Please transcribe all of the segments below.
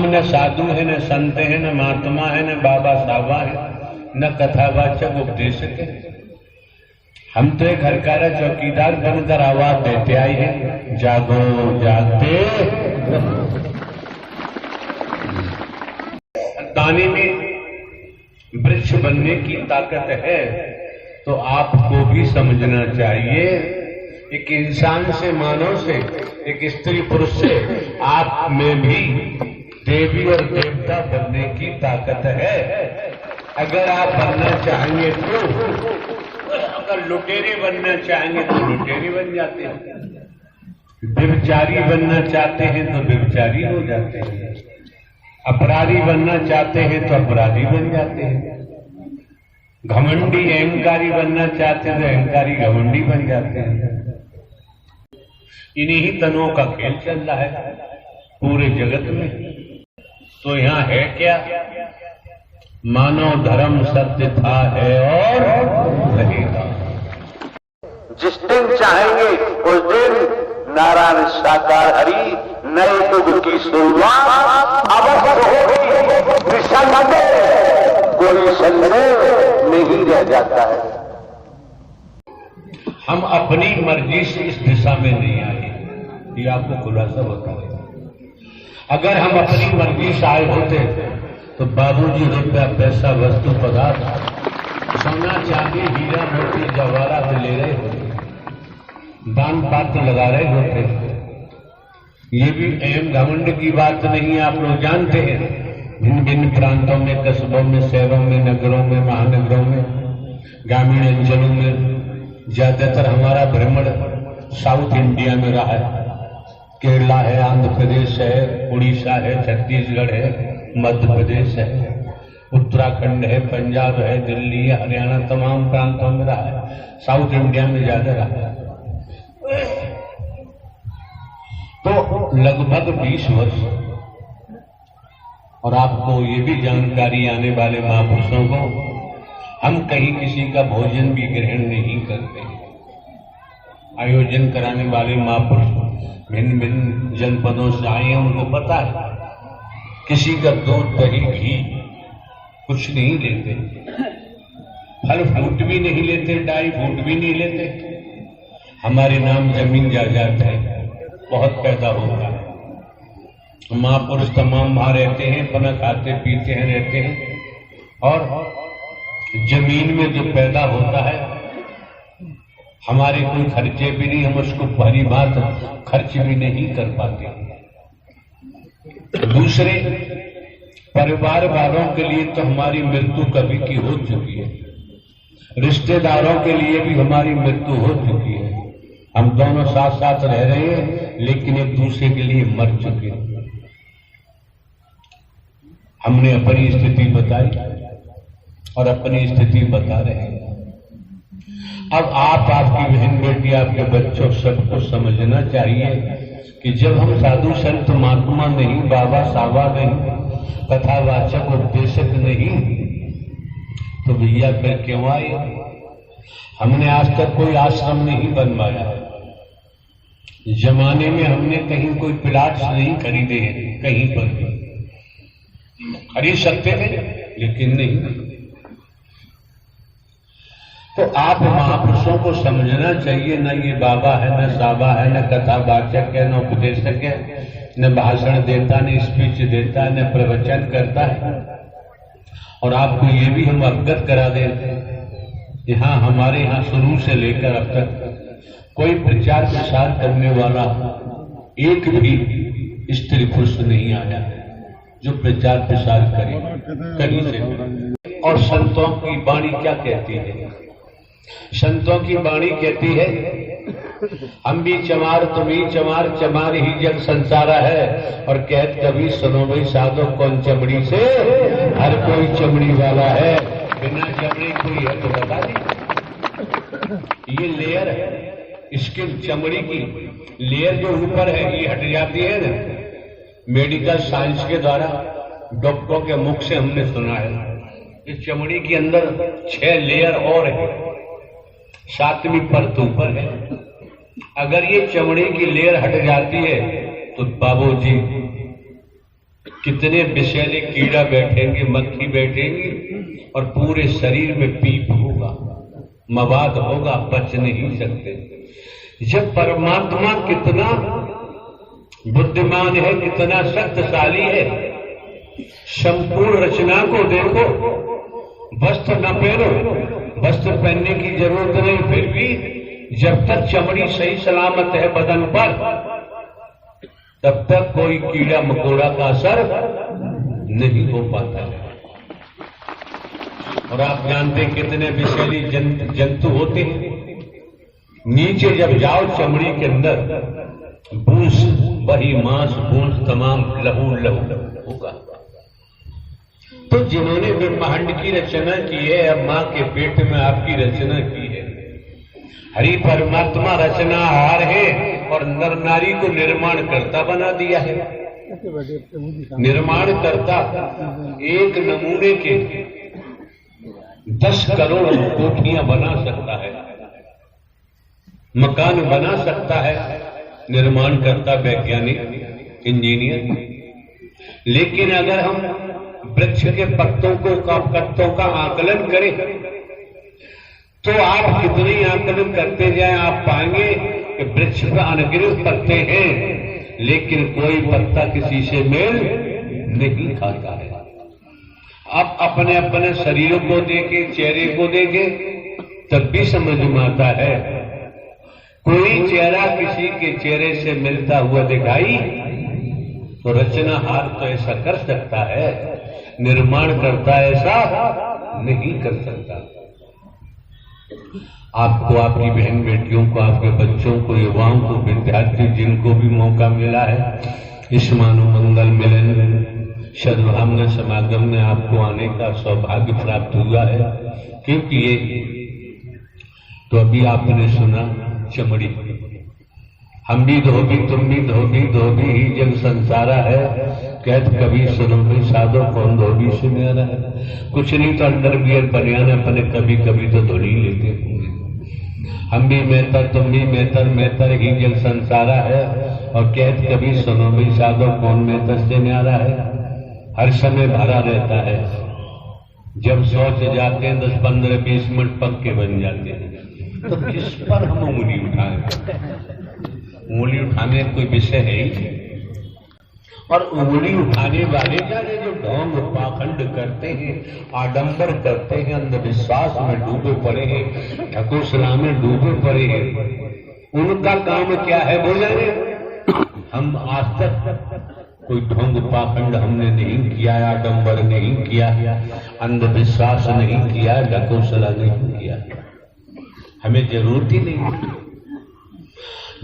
हम न साधु है, न संत है, न महात्मा है, न बाबा साहबा है, न कथावाचक उपदेशक है। हम तो एक हरकारा चौकीदार बनकर आवाज देते आए हैं, जागो जागते। दाने में वृक्ष बनने की ताकत है तो आपको भी समझना चाहिए। एक इंसान से, मानव से, एक स्त्री पुरुष से आप में भी देवी और देवता बनने की ताकत है। अगर आप बनना चाहेंगे तो, अगर लुटेरे बनना चाहेंगे तो लुटेरे बन जाते हैं, व्यभिचारी बनना चाहते हैं तो व्यभिचारी हो जाते हैं, अपराधी बनना चाहते हैं तो अपराधी बन जाते हैं, घमंडी अहंकारी बनना चाहते हैं तो अहंकारी घमंडी बन जाते हैं। इन्हीं ही तनों का खेल चल रहा है पूरे जगत में। तो यहाँ है क्या? मानव धर्म सत्य था, है और रहेगा। जिस दिन चाहेंगे उस दिन नारायण साकार हरि नए युग की शुरुआत अवश्य होगी। निसंदेह कोई संदेह नहीं रह जाता है। हम अपनी मर्जी से इस दिशा में नहीं आए, ये आपको खुलासा बता रहे। अगर हम अपनी मर्जी से आए होते तो बाबूजी रुपया पैसा वस्तु पदार्थ सोना चांदी हीरा मोती जवाहरात ले रहे होते, दान पात्र लगा रहे होते। ये भी अहम घमंड की बात नहीं, आप लोग जानते हैं। भिन्न भिन्न प्रांतों में, कस्बों में, शहरों में, नगरों में, महानगरों में, ग्रामीण अंचलों में ज्यादातर हमारा भ्रमण साउथ इंडिया में रहा है। केरला है, आंध्र प्रदेश है, उड़ीसा है, छत्तीसगढ़ है, मध्य प्रदेश है, उत्तराखंड है, पंजाब है, दिल्ली है, हरियाणा, तमाम प्रांतों में रहा है। साउथ इंडिया में ज्यादा रहा है। तो लगभग 20 वर्ष। और आपको ये भी जानकारी आने वाले महापुरुषों को, हम कहीं किसी का भोजन भी ग्रहण नहीं करते। आयोजन कराने वाले महापुरुष भिन्न भिन्न जनपदों से आए हैं, उनको पता है किसी का दूध दही घी कुछ नहीं लेते, फल फ्रूट भी नहीं लेते, ड्राई फ्रूट भी नहीं लेते। हमारे नाम जमीन जायदाद है, बहुत पैदा होता है। महापुरुष तमाम वहां रहते हैं, अपना खाते पीते हैं, रहते हैं। और जमीन में जो पैदा होता है हमारे कोई खर्चे भी नहीं, हम उसको पहली बात खर्च भी नहीं कर पाते। दूसरे परिवार वालों के लिए तो हमारी मृत्यु कभी की हो चुकी है, रिश्तेदारों के लिए भी हमारी मृत्यु हो चुकी है। हम दोनों साथ साथ रह रहे हैं लेकिन एक दूसरे के लिए मर चुके हैं। हमने अपनी स्थिति बताई और अपनी स्थिति बता रहे हैं। अब आप, आपकी बहन बेटी, आपके बच्चों सबको समझना चाहिए कि जब हम साधु संत महात्मा नहीं, बाबा साहबा नहीं, कथावाचक उपदेशक नहीं, तो भैया फिर क्यों आए? हमने आज तक कोई आश्रम नहीं बनवाया है। जमाने में हमने कहीं कोई प्लाट्स नहीं खरीदे हैं, कहीं पर भी खरीद सकते थे लेकिन नहीं। तो आप महापुरुषों को समझना चाहिए, न ये बाबा है, न साबा है, न कथावाचक है, न उपदेशक है, न भाषण देता, न स्पीच देता, न प्रवचन करता है। और आपको ये भी हम अवगत करा दें, यहाँ हमारे यहाँ शुरू से लेकर अब तक कोई प्रचार प्रसार करने वाला एक भी स्त्री पुरुष नहीं आया जो प्रचार प्रसार करे कहीं से। और संतों की वाणी क्या कहती है? संतों की वाणी कहती है, हम भी चमार तुम ही चमार, चमार ही जग संसारा है। और कहत कभी सुनो भाई साधो, कौन चमड़ी से? हर कोई चमड़ी वाला है, बिना चमड़ी कोई है तो बता दी। ये लेयर है, इसके चमड़ी की लेयर जो ऊपर है ये हट जाती है ना। मेडिकल साइंस के द्वारा डॉक्टरों के मुख से हमने सुना है, इस चमड़ी के अंदर 6 लेयर और है, 7वीं परत ऊपर है। अगर ये चमड़ी की लेयर हट जाती है तो बाबूजी कितने विषैले कीड़ा बैठेंगे, मक्खी बैठेंगी और पूरे शरीर में पीप होगा, मवाद होगा, बच नहीं सकते। जब परमात्मा कितना बुद्धिमान है, कितना शक्तिशाली है, संपूर्ण रचना को देखो। वस्त्र न पहनो, वस्त्र पहनने की जरूरत नहीं, फिर भी जब तक चमड़ी सही सलामत है बदन पर, तब तक कोई कीड़ा मकोड़ा का असर नहीं हो पाता है। और आप जानते हैं कितने विषैली जंतु होते हैं। नीचे जब जाओ चमड़ी के अंदर बूस, वही मांस बूस, तमाम लहू होगा। तो जिन्होंने ब्रह्मांड की रचना की है, अब मां के पेट में आपकी रचना की है, हरि परमात्मा रचनाहार है और नर नारी को निर्माण करता बना दिया है। निर्माण करता एक नमूने के 10 करोड़ कोठियां बना सकता है, मकान बना सकता है, निर्माण करता वैज्ञानिक, इंजीनियर। लेकिन अगर हम वृक्ष के पत्तों का आकलन करें तो आप कितने आकलन करते जाएं, आप पाएंगे कि वृक्ष पर अनगिनत पत्ते हैं, लेकिन कोई पत्ता किसी से मेल नहीं खाता है। आप अपने अपने शरीरों को देखें, चेहरे को देखें, तब भी समझ में आता है कोई चेहरा किसी के चेहरे से मिलता हुआ दिखाई तो रचनाहार तो ऐसा कर सकता है, निर्माण करता ऐसा नहीं कर सकता। आपको, आपकी बहन बेटियों को, आपके बच्चों को, युवाओं को, विद्यार्थी जिनको भी मौका मिला है इस मानव मंगल मिलन सद्भावना समागम में आपको आने का सौभाग्य प्राप्त हुआ है, क्योंकि ये तो अभी आपने सुना चमड़ी, हम भी धोबी तुम भी धोबी, धोबी ही जग संसारा है, कहत कभी सुनो भी साधो कौन धोबी से मेरा है। कुछ नहीं तो अंडरवियर बनियान अपने कभी कभी तो धो ही लेते होंगे। हम भी मेहतर तुम भी मेहतर, मेहतर ही जग संसारा है, और कहत कभी सुनो भी साधो कौन मेहतर से न्यारा है। हर समय भरा रहता है, जब सोच जाते हैं 10, 15, 20 मिनट पक्के बन जाते हैं। तो किस पर हम उंगली उठाएं? उंगली उठाने का कोई विषय है ही। और उंगली उठाने वाले जाने जो ढोंग पाखंड करते हैं, आडंबर करते हैं, अंधविश्वास में डूबे पड़े हैं, ढकोसला में डूबे पड़े हैं, उनका काम क्या है वो जाने। हम आज तक कोई ढोंग पाखंड हमने नहीं किया, आडंबर नहीं किया, अंधविश्वास नहीं किया, ढकोसला नहीं किया, हमें जरूरत ही नहीं।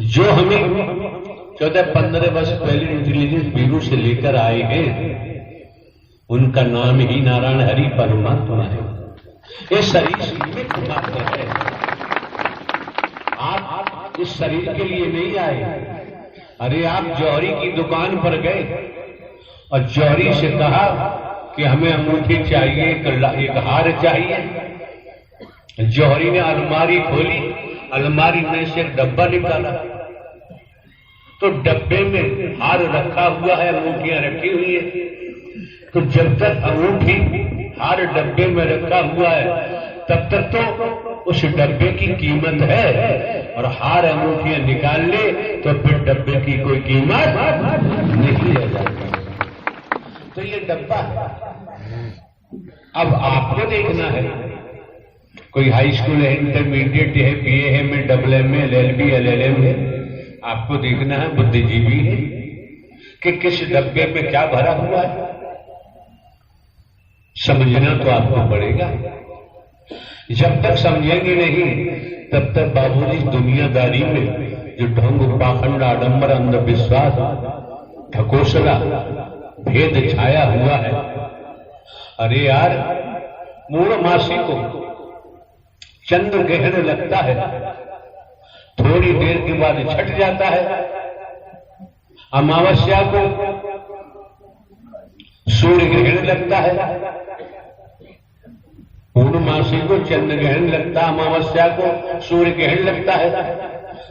जो हमें 14-15 वर्ष पहले इंटेलिजेंस ब्यूरो से लेकर आए हैं, उनका नाम ही नारायण हरि परमात्मा है। ये शरीर सीमित मात्र है। आप इस शरीर के लिए नहीं आए। अरे आप जौहरी की दुकान पर गए और जौहरी से कहा कि हमें अंगूठी चाहिए, एक हार चाहिए। जौहरी ने अलमारी खोली, अलमारी में से एक डब्बा निकाला, तो डब्बे में हार रखा हुआ है, अंगूठियां रखी हुई है। तो जब तक अंगूठी हार डब्बे में रखा हुआ है तब तक तो उस डब्बे की कीमत है, और हार अंगूठियां निकाल ले तो फिर डब्बे की कोई कीमत नहीं रह जाती। तो ये डब्बा है। अब आपको देखना है, कोई हाई स्कूल है, इंटरमीडिएट है, बीए है, में डबल एम है, LLB LLM है, आपको देखना है बुद्धिजीवी है कि किस डब्बे में क्या भरा हुआ है। समझना तो आपको पड़ेगा। जब तक समझेंगे नहीं तब तक बाबूजी दुनियादारी में जो ढंग पाखंड आडंबर अंधविश्वास ढकोसला भेद छाया हुआ है। अरे यार, मूढ़मासी को चंद्र ग्रहण लगता है, थोड़ी देर के बाद छट जाता है। अमावस्या को सूर्य ग्रहण लगता है, पूर्णमासी को चंद्र ग्रहण लगता है, अमावस्या को सूर्य ग्रहण लगता है,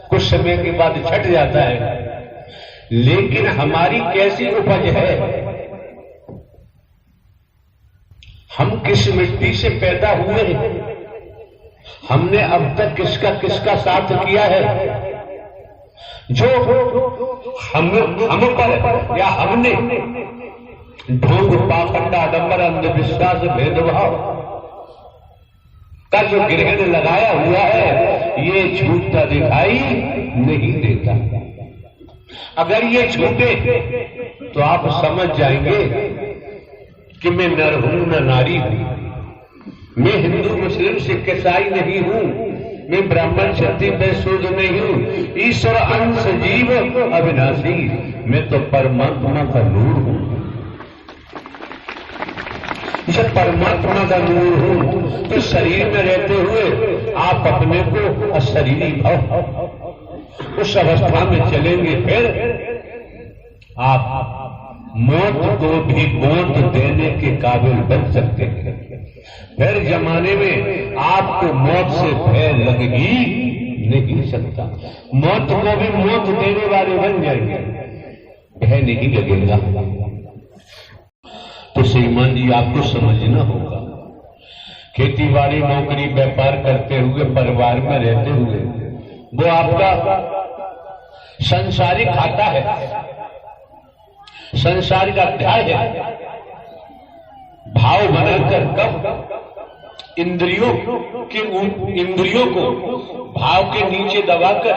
कुछ समय के बाद छट जाता है। लेकिन हमारी कैसी उपज है हम किस मिट्टी से पैदा हुए हैं, हमने अब तक किसका किसका साथ किया है, जो हम पर या हमने ढोंग पाखंड आडंबर अंधविश्वास भेदभाव का जो ग्रहण लगाया हुआ है, ये छूटता दिखाई नहीं देता। अगर ये छूटे तो आप समझ जाएंगे कि मैं नर हूं न नारी हूं, मैं हिंदू मुस्लिम सिख ईसाई नहीं हूं, मैं ब्राह्मण क्षत्रिय वैश्य शूद्र नहीं हूं, ईश्वर अंश जीव अविनाशी, मैं तो परमात्मा का नूर हूं। जब परमात्मा का नूर हूं तो शरीर में रहते हुए आप अपने को अशरीरी भाव उस अवस्था में चलेंगे, फिर आप मौत को भी मौत देने के काबिल बन सकते हैं। फिर जमाने में आपको मौत से भय लग ही नहीं सकता, मौत को भी मौत देने वाले बन जाएंगे, भय नहीं लगेगा। तो श्रीमान जी आपको समझना होगा, खेतीबाड़ी नौकरी व्यापार करते हुए परिवार में रहते हुए वो आपका संसारिक खाता है, संसारिक अध्याय है। भाव बनाकर कब इंद्रियों को भाव के नीचे दबाकर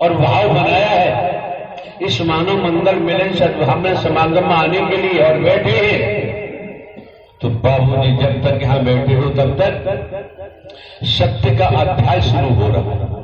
और भाव बनाया है इस मानव मंगल मिलन सद्भावना समागम में आने के लिए और बैठे हैं। तो बाबूजी जब तक यहां बैठे हो तब तक सत्य का अध्याय शुरू हो रहा है।